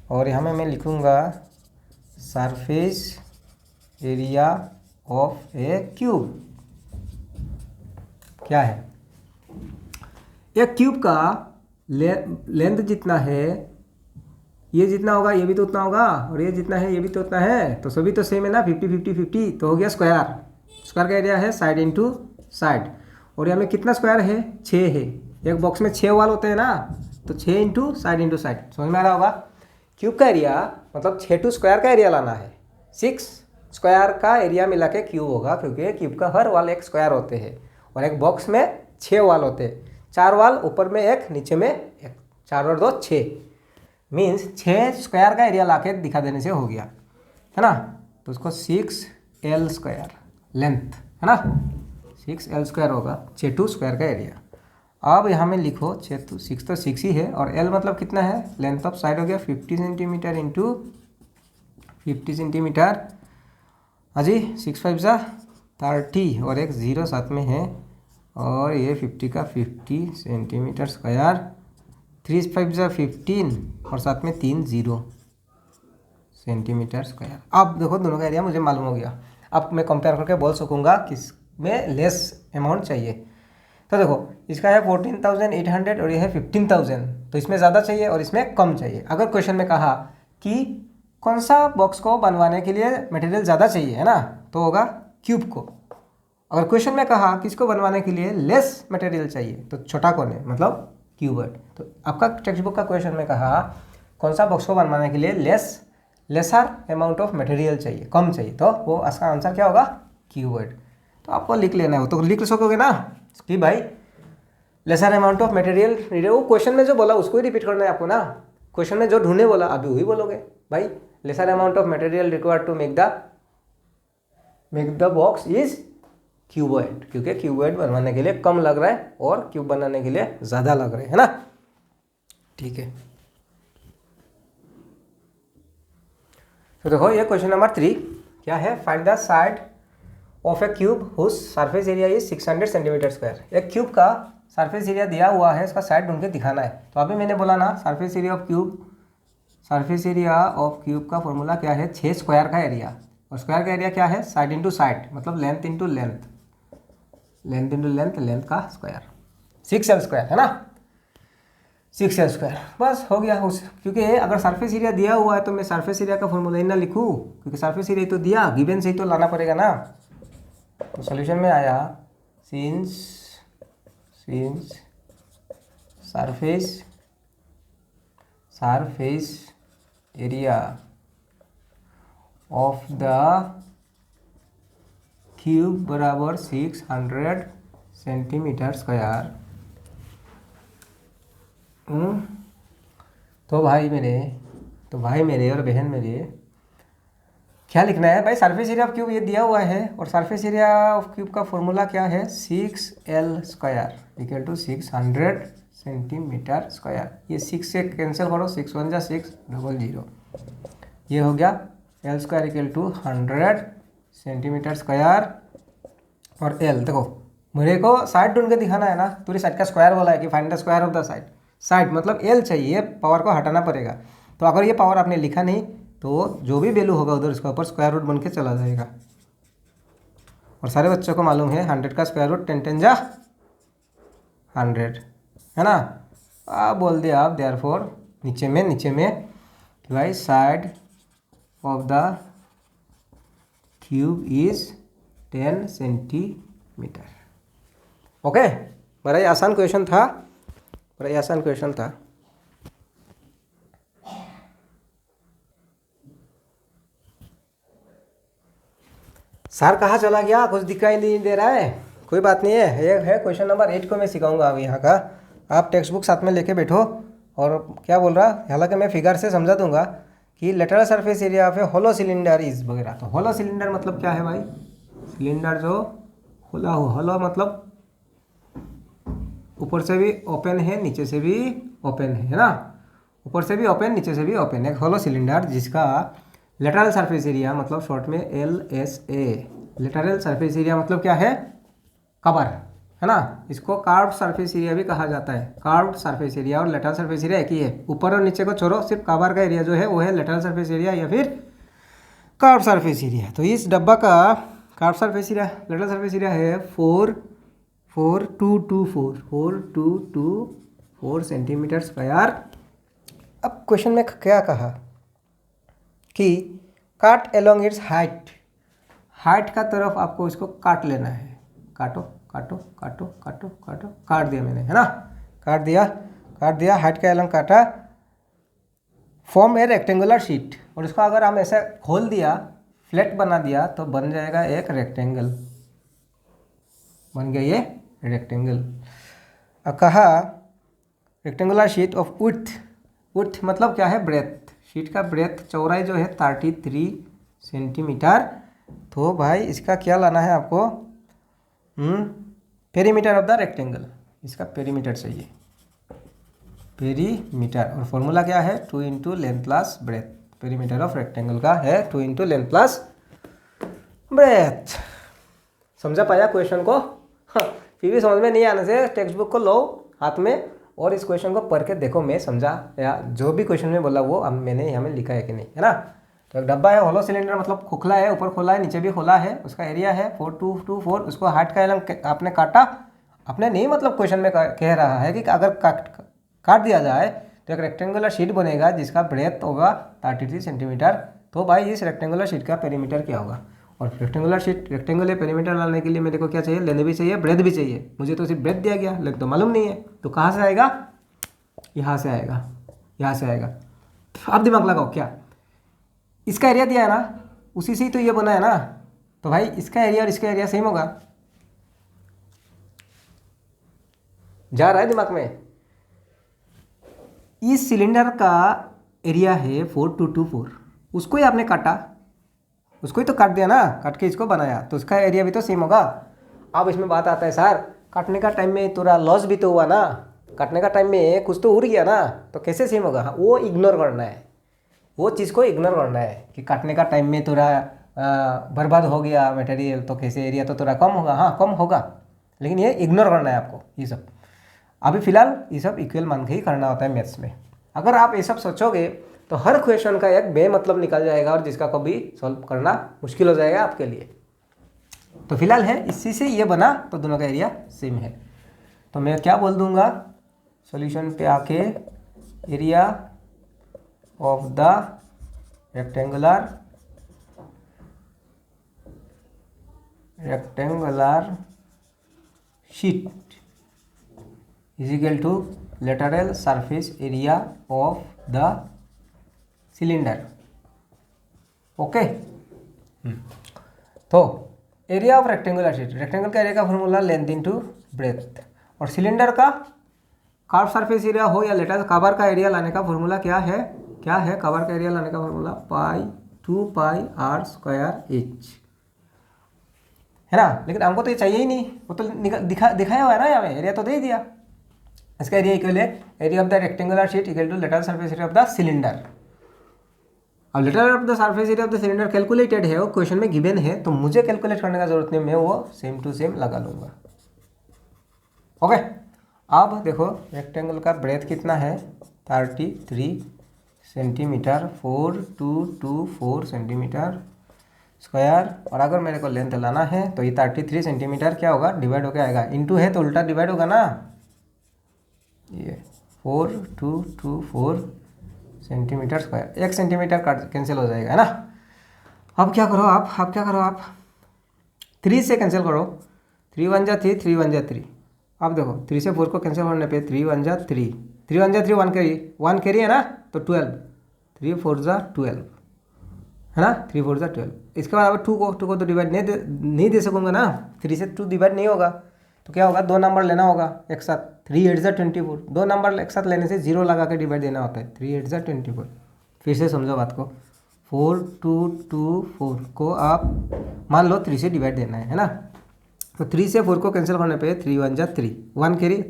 और यहाँ में मैं लिखूँगा surface area of a cube. क्या है? एक क्यूब का लेंथ जितना है, ये जितना होगा ये भी तो उतना होगा, और ये जितना है ये भी तो उतना है, तो सभी तो सेम है ना, 50 तो हो गया स्क्वायर का एरिया है साइड इंटू साइड। और यहाँ में कितना स्क्वायर है? 6 है। एक बॉक्स में 6 वाल होते हैं ना, तो 6 इंटू साइड समझ में आ रहा होगा। क्यूब का एरिया मतलब 6 स्क्वायर का एरिया लाना है, 6 स्क्वायर का एरिया मिला के क्यूब होगा, क्योंकि क्यूब का हर वाल एक स्क्वायर होते हैं, और एक बॉक्स में 6 वाल होते हैं, 4 वाल ऊपर में एक नीचे में एक, 4 और 2 6, मीन्स 6 स्क्वायर का एरिया लाके दिखा देने से हो गया, है ना। तो उसको 6L स्क्वायर लेंथ, है ना, 6L स्क्वायर होगा 6 स्क्वायर का एरिया। अब यहाँ में लिखो 6 तो 6 ही है, और L मतलब कितना है? लेंथ ऑफ साइड हो गया 50 सेंटीमीटर इंटू 50 सेंटीमीटर। अजी 6 5 जा 30, और एक 0 साथ में है, और ये 50 का 50 सेंटीमीटर स्क्वायर, 3 5 जा 15, और साथ में 3 0 सेंटीमीटर स्क्वायर। अब देखो दोनों का एरिया मुझे मालूम हो गया। अब मैं कंपेयर करके बोल सकूँगा किस में लेस अमाउंट चाहिए। तो देखो इसका है 14,800 और ये है 15,000, तो इसमें ज़्यादा चाहिए और इसमें कम चाहिए। अगर क्वेश्चन में कहा कि कौन सा बॉक्स को बनवाने के लिए मटेरियल ज़्यादा चाहिए, है ना, तो होगा क्यूब को। अगर क्वेश्चन में कहा किसको बनवाने के लिए लेस मटेरियल चाहिए, तो छोटा कौन है, मतलब क्यूबॉइड। तो आपका टेक्स्ट बुक का क्वेश्चन में कहा कौन सा बॉक्स को बनवाने के लिए लेसर अमाउंट ऑफ मटेरियल चाहिए, कम चाहिए, तो वो इसका आंसर क्या होगा, क्यूबॉइड। तो आपको लिख लेना है, तो लिख सकोगे ना कि भाई लेसर अमाउंट ऑफ मटेरियल, वो क्वेश्चन में जो बोला उसको ही रिपीट करना है आपको ना, क्वेश्चन में जो ढूंढने बोला अभी वही बोलोगे भाई, lesser amount of material required to make the box is cuboid, क्योंकि क्यूबॉइड बनवाने के लिए कम लग रहा है और क्यूब बनाने के लिए ज़्यादा लग रहा है ना। ठीक है, तो देखो ये क्वेश्चन नंबर 3 क्या है, find the side of a cube whose surface area is 600 centimetre square. एक क्यूब का सरफेस एरिया दिया हुआ है, उसका साइड ढूंढ के दिखाना है। तो अभी मैंने बोला ना सरफेस एरिया ऑफ क्यूब का फॉर्मूला क्या है, 6 स्क्वायर का एरिया, और स्क्वायर का एरिया क्या है, साइड इंटू साइड, मतलब लेंथ इंटू लेंथ, लेंथ का स्क्वायर, 6L स्क्वायर है ना, 6L स्क्वायर, बस हो गया उस, क्योंकि अगर सरफेस एरिया दिया हुआ है तो मैं सरफेस एरिया का फॉर्मूला ही ना लिखूँ, क्योंकि सरफेस एरिया तो दिया, गिवन से ही तो लाना पड़ेगा ना। तो सॉल्यूशन में आया since surface area of the cube बराबर 600 सेंटीमीटर स्क्वायर। तो भाई मेरे और बहन मेरे क्या लिखना है भाई, सरफेस एरिया ऑफ क्यूब ये दिया हुआ है, और सरफेस एरिया ऑफ क्यूब का फॉर्मूला क्या है, 6L square equal to 600 centimetre square. ये 6 से कैंसिल करो, 6 1 जा 6 00, ये हो गया L square equal to 100 centimetre square. और L देखो मेरे को साइड ढूंढ के दिखाना है ना, पूरी साइड का स्क्वायर बोला है कि find the square of the side मतलब L चाहिए, पावर को हटाना पड़ेगा। तो अगर ये पावर आपने लिखा नहीं तो जो भी वैल्यू होगा उधर उसके ऊपर स्क्वायर रूट बन के चला जाएगा। और सारे बच्चों को मालूम है 100 का स्क्वायर रूट 10 10 जा 100 है ना। आप बोल दिया आप देयरफॉर नीचे में कि भाई side of the cube is 10 centimetre. Okay, बड़ा ही आसान क्वेश्चन था, सर कहाँ चला गया, कुछ दिखाई नहीं दे रहा है। कोई बात नहीं है, ये है क्वेश्चन नंबर 8 को मैं सिखाऊंगा अभी यहाँ का। आप टेक्स्ट बुक साथ में लेके बैठो। और क्या बोल रहा, हालांकि मैं फिगर से समझा दूंगा कि lateral surface area of a hollow cylinder is वगैरह। तो होलो सिलेंडर मतलब क्या है भाई, सिलेंडर जो खुला हो, होलो मतलब ऊपर से भी ओपन है नीचे से भी ओपन है ना, ऊपर से भी ओपन नीचे से भी ओपन, एक होलो सिलेंडर जिसका लेटरल सरफेस एरिया मतलब शॉर्ट में LSA। लेटरल सरफेस एरिया मतलब क्या है, कवर है ना, इसको कार्व्ड सरफेस एरिया भी कहा जाता है। कार्व्ड सरफेस एरिया और लेटरल सरफेस एरिया एक ही है, ऊपर और नीचे को छोड़ो, सिर्फ कवर का एरिया जो है वो है लेटरल सरफेस एरिया या फिर कार्व्ड सरफेस एरिया। तो इस डब्बा का carved surface area lateral surface area है 4 सेंटीमीटर स्क्वायर। अब क्वेश्चन में क्या कहा कि काट एलोंग इट्स हाइट का तरफ आपको इसको काट लेना है। काटो, काट दिया मैंने है ना, काट दिया हाइट का एलोंग काटा। फॉर्म ए रेक्टेंगुलर शीट, और इसको अगर हम ऐसे खोल दिया, फ्लैट बना दिया तो बन जाएगा एक रेक्टेंगल, बन गया ये रेक्टेंगल। अब कहा रेक्टेंगुलर शीट ऑफ विड्थ मतलब क्या है, ब्रेथ, शीट का ब्रेथ चौड़ाई जो है 33 सेंटीमीटर। तो भाई इसका क्या लाना है आपको, पेरीमीटर ऑफ द रेक्टेंगल, इसका पेरीमीटर चाहिए, पेरीमीटर। और फॉर्मूला क्या है, 2 into length plus breadth. Perimeter of rectangle का है 2 इंटू लेंथ प्लस ब्रेथ। समझा पाया क्वेश्चन को? हाँ, फिर भी समझ में नहीं आने से टेक्स्ट बुक को लो हाथ में और इस क्वेश्चन को पढ़ के देखो मैं समझा या जो भी क्वेश्चन में बोला वो मैंने यहाँ में लिखा है कि नहीं, है ना। तो एक डब्बा है, होलो सिलेंडर मतलब खोखला है, ऊपर खोला है नीचे भी खोला है, उसका एरिया है 4224, उसको हाइट का एलम आपने काटा, आपने नहीं मतलब क्वेश्चन में कह रहा है कि अगर काट दिया जाए तो एक रेक्टेंगुलर शीट बनेगा जिसका ब्रेथ होगा 33 सेंटीमीटर। तो भाई इस रेक्टेंगुलर शीट का पेरीमीटर क्या होगा। और रेक्टेंगुलर पेरीमीटर लाने के लिए मेरे को क्या चाहिए, लेंथ भी चाहिए, ब्रेथ भी चाहिए। मुझे तो सिर्फ ब्रेथ दिया गया, लेंथ तो मालूम नहीं है, तो कहाँ से आएगा, यहाँ से आएगा। अब दिमाग लगाओ, क्या इसका एरिया दिया है ना, उसी से ही तो ये बना है ना, तो भाई इसका एरिया और इसका एरिया सेम होगा। जा रहा है दिमाग में? इस सिलेंडर का एरिया है 4224, उसको ही आपने काटा, उसको ही तो काट दिया ना, काट के इसको बनाया, तो उसका एरिया भी तो सेम होगा। अब इसमें बात आता है सर काटने का टाइम में थोड़ा लॉस भी तो हुआ ना, काटने का टाइम में कुछ तो उड़ गया ना, तो कैसे सेम होगा? हाँ, वो इग्नोर करना है, वो चीज़ को इग्नोर करना है कि काटने का टाइम में थोड़ा बर्बाद हो गया मटेरियल, तो कैसे एरिया तो थोड़ा कम होगा, हाँ कम होगा, लेकिन ये इग्नोर करना है आपको ये सब। अभी फिलहाल ये सब इक्वल मान के ही करना होता है मैथ्स में। अगर आप ये सब सोचोगे तो हर क्वेश्चन का एक बेमतलब निकल जाएगा और जिसका कभी सॉल्व करना मुश्किल हो जाएगा आपके लिए। तो फिलहाल है इसी से ये बना, तो दोनों का एरिया सेम है। तो मैं क्या बोल दूंगा सॉल्यूशन पे आके, area of the rectangular sheet is equal to lateral surface area of the cylinder। Okay, तो area of rectangular sheet, rectangle का एरिया का फॉर्मूला लेंथ इनटू ब्रेथ, और सिलेंडर का कर्व सरफेस एरिया हो या लेटरल कवर का area लाने का फॉर्मूला क्या है? कवर का एरिया लाने का फॉर्मूला पाई 2πr² h है ना। लेकिन हमको तो ये चाहिए ही नहीं, वो तो दिखाया हुआ है ना यहाँ में, एरिया तो दे ही दिया। इसका एरिया इक्वल है area of the rectangular sheet equal to lateral surface area of the cylinder. अब lateral of the surface area of the cylinder calculated है, वो क्वेश्चन में गिवन है, तो मुझे कैलकुलेट करने का जरूरत नहीं, मैं वो सेम टू सेम लगा लूंगा। ओके, अब देखो रेक्टेंगल का ब्रेथ कितना है 33 सेंटीमीटर, 4224 सेंटीमीटर स्क्वायर, और अगर मेरे को लेंथ लाना है तो ये 33 सेंटीमीटर क्या होगा डिवाइड होकर आएगा, इनटू है तो उल्टा डिवाइड होगा ना, ये 4224 सेंटीमीटर स्क्वायर, 1 सेंटीमीटर काट कैंसिल हो जाएगा, है ना। अब क्या करो आप 3 से कैंसिल करो, 3 1 जा 3, 3 1 जा 3। अब देखो 3 से 4 को कैंसिल करने पे 3 1 जा 3, 3 1 जा 3, 1 कैरी है ना, तो 12, 3 4 जा 12 है ना, 3 4 जा 12। इसके बाद अब 2 को तो डिवाइड नहीं दे सकूँगा ना, 3 से 2 डिवाइड नहीं होगा, तो क्या होगा 2 नंबर लेना होगा एक साथ, 3 8 जा 24, 2 नंबर एक साथ लेने से 0 लगा के डिवाइड देना होता है, 3 8 जा 24। फिर से समझो बात को, 4 2 2 4 को आप मान लो 3 से डिवाइड देना है ना, तो 3 से 4 को कैंसिल करने पे 3 1 जा 3, 1 कैरी,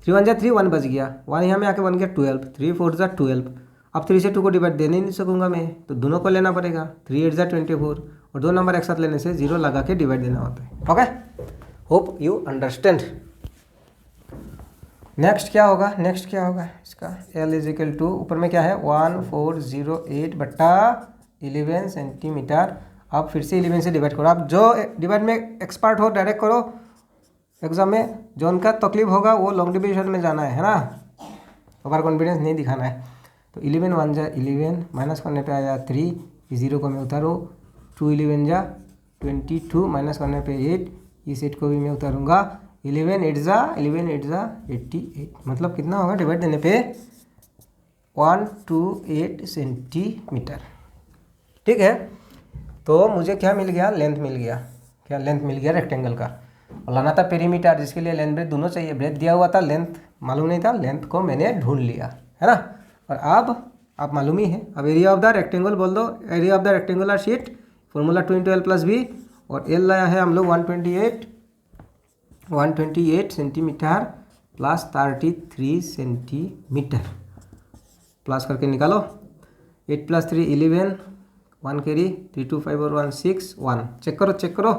3 1 जा 3, 1 बच गया, 1 यहाँ में आके बन गया 12, 3 4 जा 12। अब 3 से 2 को डिवाइड देने नहीं सकूँगा मैं, तो दोनों को लेना पड़ेगा, 3 8 जा 24, और 2 नंबर एक साथ लेने से 0 लगा के डिवाइड देना होता है। Okay, hope you understand. Next क्या होगा इसका L इज इक्वल टू, ऊपर में क्या है 1408/11 सेंटीमीटर। आप फिर से 11 से डिवाइड करो, आप जो डिवाइड में एक्सपर्ट हो डायरेक्ट करो, एग्जाम में जो उनका तकलीफ होगा वो लॉन्ग डिविजन में जाना है ना, ओवर कॉन्फिडेंस नहीं दिखाना है। तो 11 1 जा 11, माइनस करने पे आया 3, 0 को मैं उतारूँ, 2 11 जा 22, माइनस करने पे 8, इस 8 को भी मैं उतारूँगा, 11 8 जा 88, मतलब कितना होगा डिवाइड देने पे 128 सेंटीमीटर। ठीक है, तो मुझे क्या मिल गया, लेंथ मिल गया रेक्टेंगल का, और लाना था पेरीमीटर, जिसके लिए लेंथ ब्रेथ दोनों चाहिए। ब्रेथ दिया हुआ था, लेंथ मालूम नहीं था, लेंथ को मैंने ढूंढ लिया, है ना। और अब आप मालूम ही है, अब एरिया ऑफ द रेक्टेंगल बोल दो, area of the rectangular sheet formula 2 × L + B, और L लाया है हम लोग 128 सेंटीमीटर प्लस 33 सेंटीमीटर, प्लस करके निकालो, 8 + 3 11, 1 कैरी, 3 2 5 और 1 6 1, चेक करो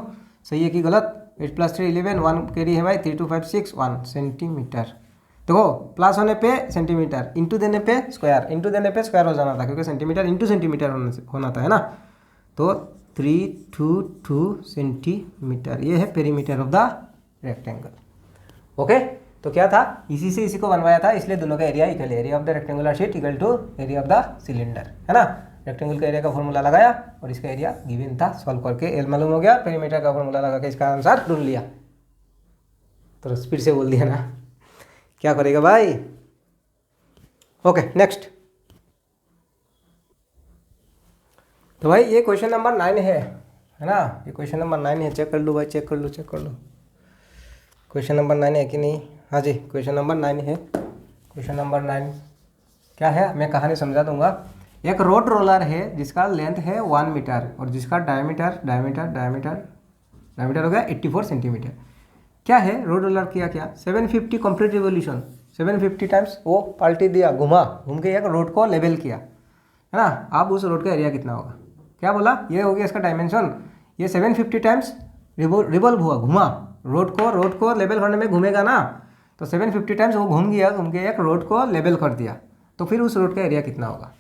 सही है कि गलत। 8 + 3 11, 1 कैरी है भाई, 3 2 5 6 1 सेंटीमीटर। देखो प्लस होने पे सेंटीमीटर, इंटू देने पे स्क्वायर हो जाना था, क्योंकि सेंटीमीटर इंटू सेंटीमीटर होना था, है ना। तो 322 सेंटीमीटर, ये है perimeter of the rectangle. Okay, तो क्या था, इसी से इसी को बनवाया था, इसलिए दोनों का एरिया इक्वल है, area of the rectangular sheet equal to area of the cylinder, है ना। रेक्टेंगल का एरिया का फॉर्मूला लगाया और इसका एरिया गिवन था, सॉल्व करके एल मालूम हो गया, पेरीमीटर का फॉर्मूला लगा के इसका आंसर ढूंढ लिया। तो स्पीड से बोल दिया ना, क्या करेगा भाई। ओके नेक्स्ट, तो भाई ये क्वेश्चन नंबर 9 है ना, ये क्वेश्चन नंबर 9 है। चेक कर लो भाई, चेक कर लो, चेक कर लो। क्वेश्चन नंबर 9 है कि नहीं? हाँ जी, क्वेश्चन नंबर 9 है। क्वेश्चन नंबर 9 क्या है, मैं कहानी समझा दूंगा। एक रोड रोलर है जिसका लेंथ है 1 मीटर और जिसका डायमीटर डायमीटर डायमीटर डायमीटर हो गया 84 सेंटीमीटर। क्या है रोड रोलर किया क्या? 750 कंप्लीट रिवोल्यूशन, 750 टाइम्स वो पलटी दिया, घुमा, घूम के एक रोड को लेवल किया, है ना। अब उस रोड का एरिया कितना होगा? क्या बोला? ये हो गया इसका डायमेंशन। ये 750 टाइम्स रिवॉल्व हुआ, घुमा, रोड को लेवल करने में घूमेगा ना, तो 750 टाइम्स वो घूम गया, घूम के एक रोड को लेवल कर दिया, तो फिर उस रोड का एरिया कितना होगा?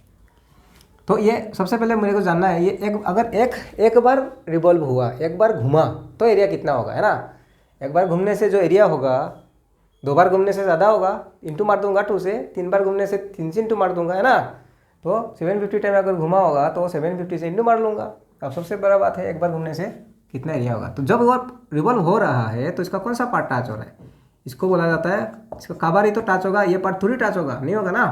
तो ये सबसे पहले मेरे को जानना है, ये अगर एक बार रिवॉल्व हुआ, एक बार घुमा, तो एरिया कितना होगा, है ना। एक बार घूमने से जो एरिया होगा, 2 बार घूमने से ज़्यादा होगा, इंटू मार दूंगा 2 से, 3 बार घूमने से 3 से इंटू मार दूंगा, है ना। तो 750 टाइम अगर घुमा होगा तो 750 से इंटू मार लूँगा। अब सबसे बड़ा बात है एक बार घूमने से कितना एरिया होगा। तो जब वो रिवॉल्व हो रहा है तो इसका कौन सा पार्ट टच हो रहा है? इसको बोला जाता है, इसका काबार ही तो टच होगा, ये पार्ट थोड़ी टच होगा, नहीं होगा ना।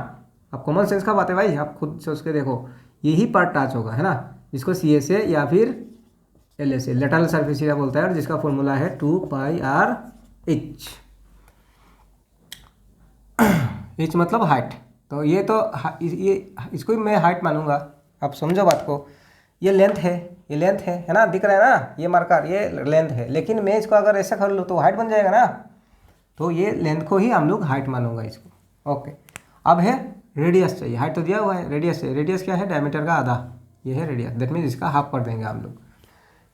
आप कॉमन सेंस का बात है भाई, आप खुद सोच के देखो, यही पार्ट टच होगा, है ना। इसको CSA या फिर LSA लेटरल सरफेस एरिया बोलता है, और जिसका फॉर्मूला है 2πr/h। h मतलब हाइट। तो ये तो ये इसको ही मैं हाइट मानूंगा। आप समझो बात को, ये लेंथ है, ये लेंथ है ना, दिख रहा है ना, ये मार्कर, ये लेंथ है। लेकिन मैं इसको अगर ऐसा कर लूँ तो हाइट बन जाएगा ना, तो ये लेंथ को ही हम लोग हाइट मानूंगा इसको। ओके, अब है रेडियस चाहिए, हाइट तो दिया हुआ है, रेडियस चाहिए। रेडियस क्या है? डायमीटर का आधा, ये है रेडियस, दैट मीन्स इसका हाफ कर देंगे हम लोग।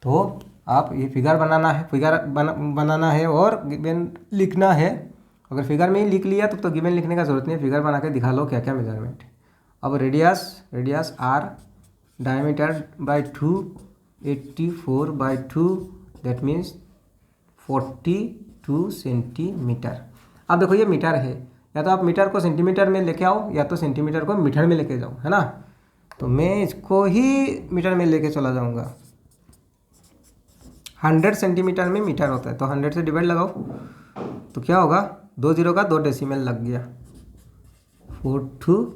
तो आप ये फिगर बनाना है, बनाना है और गिवन लिखना है। अगर फिगर में ही लिख लिया तो गिवन लिखने का जरूरत नहीं है, फिगर बना के दिखा लो क्या क्या मेजरमेंट है। अब radius r, diameter by 2, 84/2, that means 42 centimetre. अब देखो ये मीटर है, या तो आप मीटर को सेंटीमीटर में लेके आओ या तो सेंटीमीटर को मीटर में लेके जाओ, है ना। तो मैं इसको ही मीटर में लेके चला जाऊंगा। 100 सेंटीमीटर में मीटर होता है, तो 100 से डिवाइड लगाओ तो क्या होगा? 2 जीरो का 2 डेसिमल लग गया, 42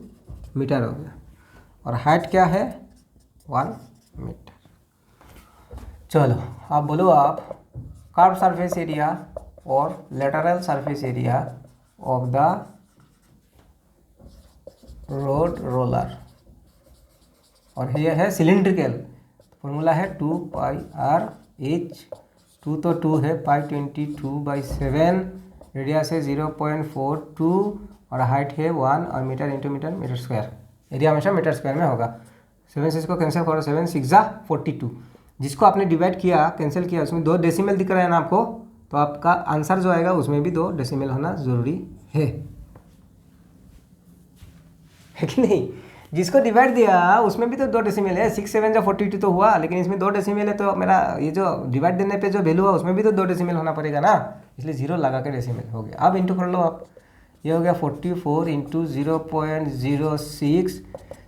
मीटर हो गया। और हाइट क्या है? 1 मीटर। चलो आप बोलो, आप कर्व सरफेस एरिया और lateral surface area of the road roller, और ये है सिलिंड्रिकल, फॉर्मूला है 2πr/h। 2 तो 2 है, π22/7, रेडियस है 0.42 और हाइट है 1, और metre into metre metre square. Area हमेशा मीटर स्क्वायर में होगा। 7 से इसको कैंसिल करो, 7 6 42। जिसको आपने डिवाइड किया, कैंसिल किया, उसमें 2 डेसिमल दिख रहा है ना आपको, तो आपका आंसर जो आएगा उसमें भी 2 डेसिमल होना ज़रूरी है कि नहीं। जिसको डिवाइड दिया उसमें भी तो 2 डेसिमल है, 6 7 42 तो हुआ, लेकिन इसमें 2 डेसिमल है, तो मेरा ये जो डिवाइड देने पे जो वैल्यू हुआ उसमें भी तो 2 डेसिमल होना पड़ेगा ना, इसलिए 0 लगा के डेसिमल हो गया। अब इंटू कर लो आप, ये हो गया 44 इंटू 0.06,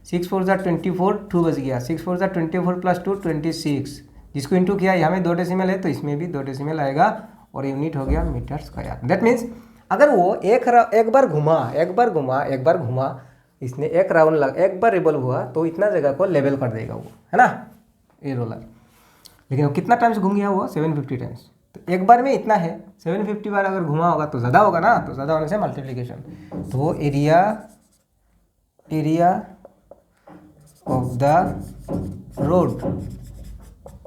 6 4 24, 2 बच गया, 6 4 24 प्लस 2 26। जिसको इंटू किया यहाँ में 2 डेसिमल है तो इसमें भी 2 डेसिमल आएगा, और यूनिट हो गया मीटर स्क्वायर। दैट मीन्स अगर वो एक बार घुमा, इसने एक राउंड एक बार रिवॉल्व हुआ तो इतना जगह को लेवल कर देगा वो, है ना, ये रोलर। लेकिन वो कितना टाइम्स घूम गया? वो 750 टाइम्स। तो एक बार में इतना है, 750 बार अगर घुमा होगा तो ज़्यादा होगा ना, तो ज़्यादा होने से मल्टीप्लिकेशन। तो एरिया ऑफ द रोड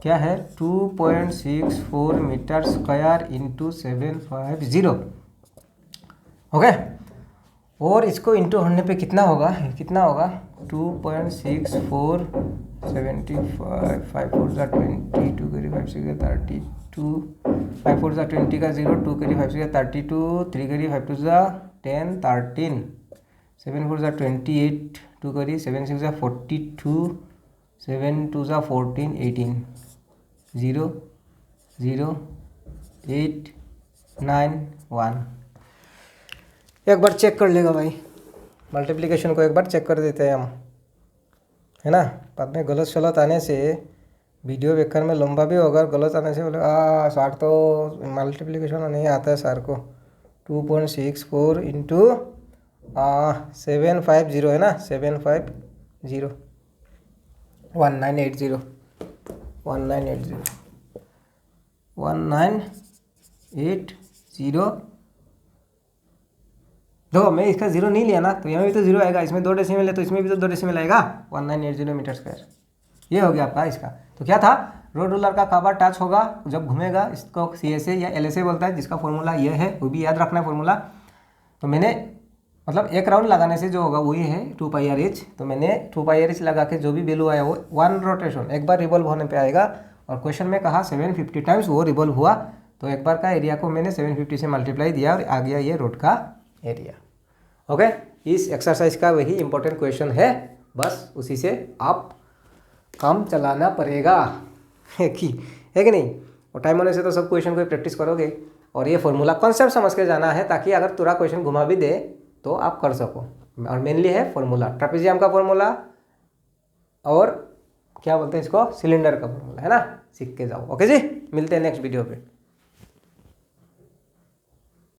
क्या है? 2.64 मीटर स्क्वायर इंटू 750। ओके, और इसको इंटू होने पे कितना होगा? 2.64 75 5 4 20, 2 करी 5 6 32, 5 4 20 का 0, 2 करी 5 6 32, 3 करी 5 2 10 13, 7 4 28, 2 करी 7 6 42, 7 2 14 18, 0 0 8 9 1। एक बार चेक कर लेगा भाई, मल्टीप्लिकेशन को एक बार चेक कर देते हैं हम, है ना। बाद में गलत आने से वीडियो बेकार में लंबा भी होगा, गलत आने से बोले सर तो मल्टीप्लिकेशन नहीं आता है सर को। 2.64 इंटू 750 है ना, 750, 1980 1980 1980। देखो मैं इसका जीरो नहीं लिया ना, तो यहाँ भी तो जीरो आएगा, इसमें 2 डेसिमल है तो इसमें भी तो 2 डेसिमल आएगा। 1980 मीटर स्क्वायर, ये हो गया आपका इसका। तो क्या था, रोड रोलर का कवर टच होगा जब घूमेगा, इसको CSA या LSA बोलता है, जिसका फॉर्मूला ये है, वो भी याद रखना है फॉर्मूला। तो मैंने मतलब एक राउंड लगाने से जो होगा वही है 2πRH। तो मैंने 2πRH लगा के जो भी वैल्यू आया वो 1 रोटेशन, एक बार रिवॉल्व होने पे आएगा। और क्वेश्चन में कहा 750 टाइम्स वो रिवॉल्व हुआ, तो एक बार का एरिया को मैंने 750 से मल्टीप्लाई दिया और आ गया ये रोड का एरिया। ओके, इस एक्सरसाइज का वही इंपॉर्टेंट क्वेश्चन है, बस उसी से आप काम चलाना पड़ेगा है कि नहीं। और टाइम होने से तो सब क्वेश्चन को प्रैक्टिस करोगे, और ये फॉर्मूला कॉन्सेप्ट समझ के जाना है, ताकि अगर पूरा क्वेश्चन घुमा भी दे तो आप कर सको। और मेनली है फॉर्मूला, ट्रेपेजियम का फॉर्मूला और क्या बोलते हैं इसको, सिलेंडर का फॉर्मूला है ना, सीख के जाओ। ओके जी, मिलते हैं नेक्स्ट वीडियो पे।